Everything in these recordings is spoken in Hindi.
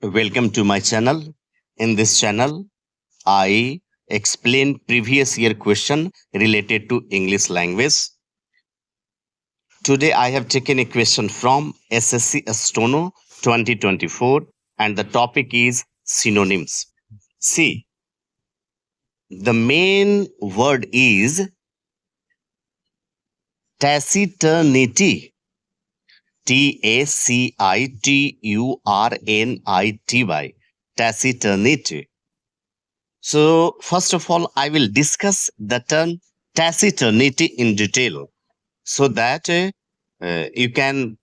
Welcome to my channel. In this channel, I explain previous year question related to English language. Today I have taken a question from SSC Astono 2024 and the topic is synonyms. See, the main word is taciturnity. Taciturnity. Taciturnity. So, first of all, I will discuss the term taciturnity in detail so that you can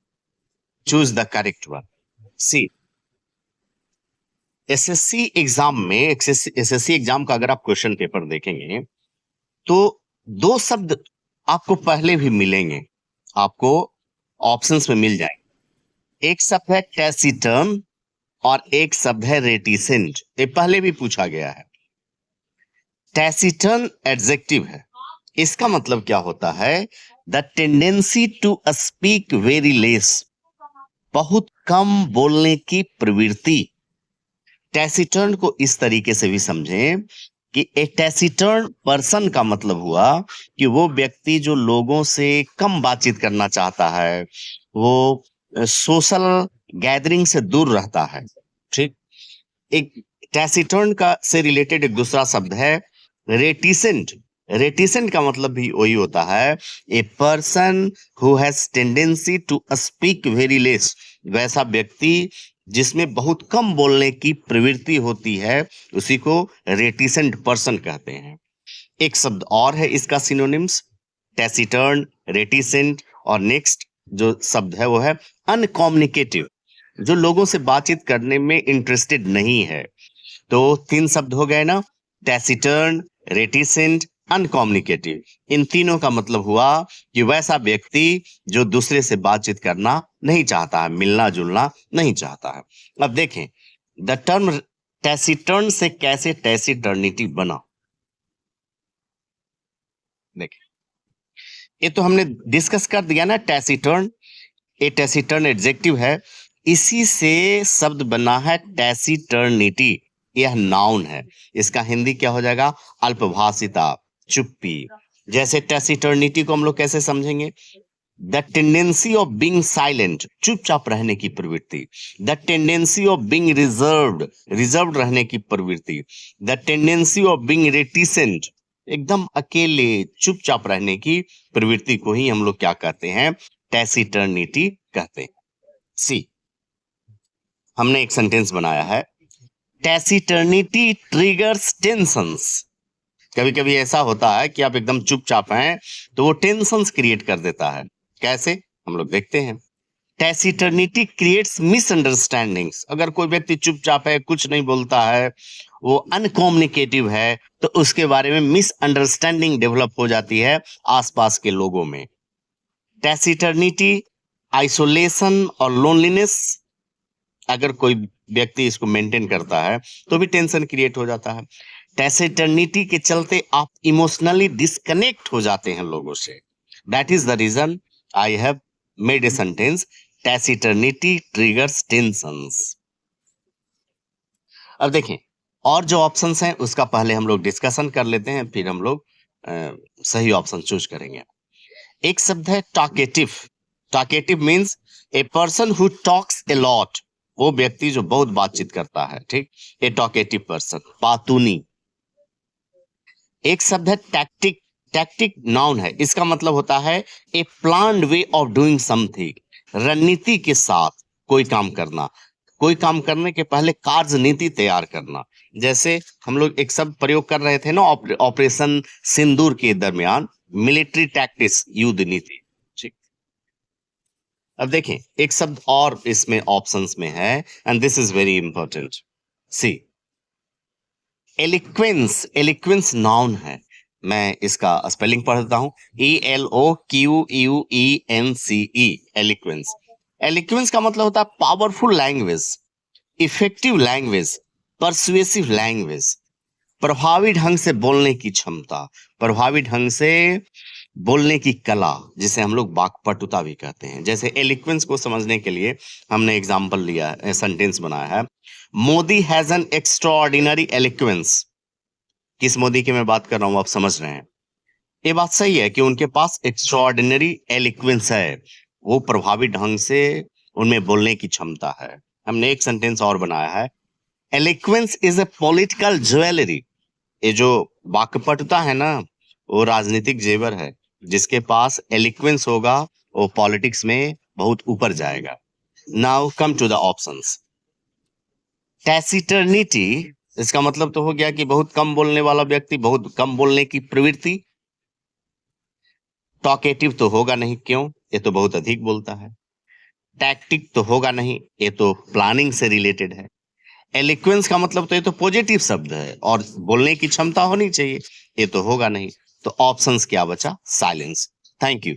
choose the correct one. See, SSC exam में एसएससी एग्जाम का अगर आप क्वेश्चन पेपर देखेंगे तो दो शब्द आपको पहले भी मिलेंगे, आपको ऑप्शंस में मिल जाएंगे। एक शब्द है टैसिटर्न और एक शब्द है रेटिसेंट। ये पहले भी पूछा गया है। टैसिटर्न एडजेक्टिव है। इसका मतलब क्या होता है? The tendency to speak very less, बहुत कम बोलने की प्रवृत्ति। टैसिटर्न को इस तरीके से भी समझें कि एक टैसिटर्न पर्सन का मतलब हुआ कि वो व्यक्ति जो लोगों से कम बातचीत करना चाहता है, वो सोशल गैदरिंग से दूर रहता है। ठीक। एक टैसिटर्न का से रिलेटेड एक दूसरा शब्द है रेटिसेंट। रेटिसेंट का मतलब भी वही होता है, a person who has tendency to speak very less. वैसा व्यक्ति जिसमें बहुत कम बोलने की प्रवृत्ति होती है, उसी को रेटिसेंट पर्सन कहते हैं। एक शब्द और है इसका सिनोनिम्स, टैसिटर्न, रेटिसेंट, और नेक्स्ट जो शब्द है वो है अनकम्युनिकेटिव, जो लोगों से बातचीत करने में इंटरेस्टेड नहीं है। तो तीन शब्द हो गए ना, टैसिटर्न, रेटिसेंट, अनकम्युनिकेटिव। इन तीनों का मतलब हुआ कि वैसा व्यक्ति जो दूसरे से बातचीत करना नहीं चाहता है, मिलना जुलना नहीं चाहता है। अब देखें द टर्म टैसिटर्न से कैसे टैसिटर्निटी बना। देखें, ये तो हमने डिस्कस कर दिया ना। टैसिटर्न, ए टैसिटर्न एडजेक्टिव है, इसी से शब्द बना है टैसिटर्निटी। यह नाउन है। इसका हिंदी क्या हो जाएगा? अल्पभाषिता, चुप्पी। जैसे टैसिटर्निटी को हम लोग कैसे समझेंगे? The tendency of being silent, चुपचाप रहने की प्रवृत्ति। The tendency of being reserved, reserved रहने की प्रवृत्ति। The tendency of being reticent, एकदम अकेले चुपचाप रहने की प्रवृत्ति को ही हम लोग क्या कहते हैं? टैसिटर्निटी कहते हैं। सी, हमने एक सेंटेंस बनाया है, टैसिटर्निटी ट्रिगर्स टेंशंस। कभी कभी ऐसा होता है कि आप एकदम चुपचाप हैं तो वो टेंशंस क्रिएट कर देता है। कैसे? हम लोग देखते हैं। टैसिटर्निटी क्रिएट्स मिसअंडरस्टैंडिंग्स। अगर कोई व्यक्ति चुपचाप है, कुछ नहीं बोलता है, वो अनकम्युनिकेटिव है, तो उसके बारे में मिसअंडरस्टैंडिंग डेवलप हो जाती है आसपास के लोगों में। टैसिटर्निटी आइसोलेशन और लोनलीनेस, अगर कोई व्यक्ति इसको मेंटेन करता है तो भी टेंशन क्रिएट हो जाता है। टैसिटर्निटी के चलते आप इमोशनली डिस्कनेक्ट हो जाते हैं लोगों से। That is the reason I have made a sentence, taciturnity triggers tensions. अब देखें और जो ऑप्शंस हैं उसका पहले हम लोग डिस्कशन कर लेते हैं, फिर हम लोग सही ऑप्शन चूज करेंगे। एक शब्द है talkative. Talkative means A person who talks a lot, वो व्यक्ति जो बहुत बातचीत करता है। ठीक, ए टॉकेटिव पर्सन, पातूनी। एक शब्द है टैक्टिक। टैक्टिक नाउन है, इसका मतलब होता है a planned way of doing something, रणनीति के साथ कोई काम करना, कोई काम करने के पहले कार्यनीति तैयार करना। जैसे हम लोग एक शब्द प्रयोग कर रहे थे ना ऑपरेशन सिंदूर के दरमियान, मिलिट्री टैक्टिक्स, युद्ध नीति। ठीक, अब देखें एक शब्द और इसमें ऑप्शंस में है and this is very important. See, eloquence. Eloquence noun है, मैं इसका स्पेलिंग पढ़ देता हूं, ELOQUENCE, एलिक्वेंस। एलिक्वेंस का मतलब होता है powerful language, effective language, persuasive language, प्रभावी ढंग से बोलने की क्षमता, प्रभावी ढंग से बोलने की कला, जिसे हम लोग वाक्पटुता भी कहते हैं। जैसे एलिक्वेंस को समझने के लिए हमने एग्जाम्पल लिया है, सेंटेंस बनाया है, मोदी हैज एन एक्स्ट्राऑर्डिनरी एलिक्वेंस। किस मोदी की मैं बात कर रहा हूं, आप समझ रहे हैं। ये बात सही है कि उनके पास एक्स्ट्राऑर्डिनरी एलिक्वेंस है, वो प्रभावी ढंग से उनमें बोलने की क्षमता है। हमने एक सेंटेंस और बनाया है, एलिक्वेंस इज ए पॉलिटिकल ज्वेलरी। ये जो वाक्पटुता है ना, वो राजनीतिक जेवर है। जिसके पास एलिक्वेंस होगा वो पॉलिटिक्स में बहुत ऊपर जाएगा। Now come to the options. Taciturnity, इसका मतलब तो हो गया कि बहुत कम बोलने वाला व्यक्ति, बहुत कम बोलने की प्रवृत्ति। टॉकेटिव तो होगा नहीं, क्यों, ये तो बहुत अधिक बोलता है। टैक्टिक तो होगा नहीं, ये तो प्लानिंग से रिलेटेड है। एलिक्वेंस का मतलब तो ये तो पॉजिटिव शब्द है और बोलने की क्षमता होनी चाहिए, ये तो होगा नहीं। तो ऑप्शंस क्या बचा, साइलेंस। Thank you.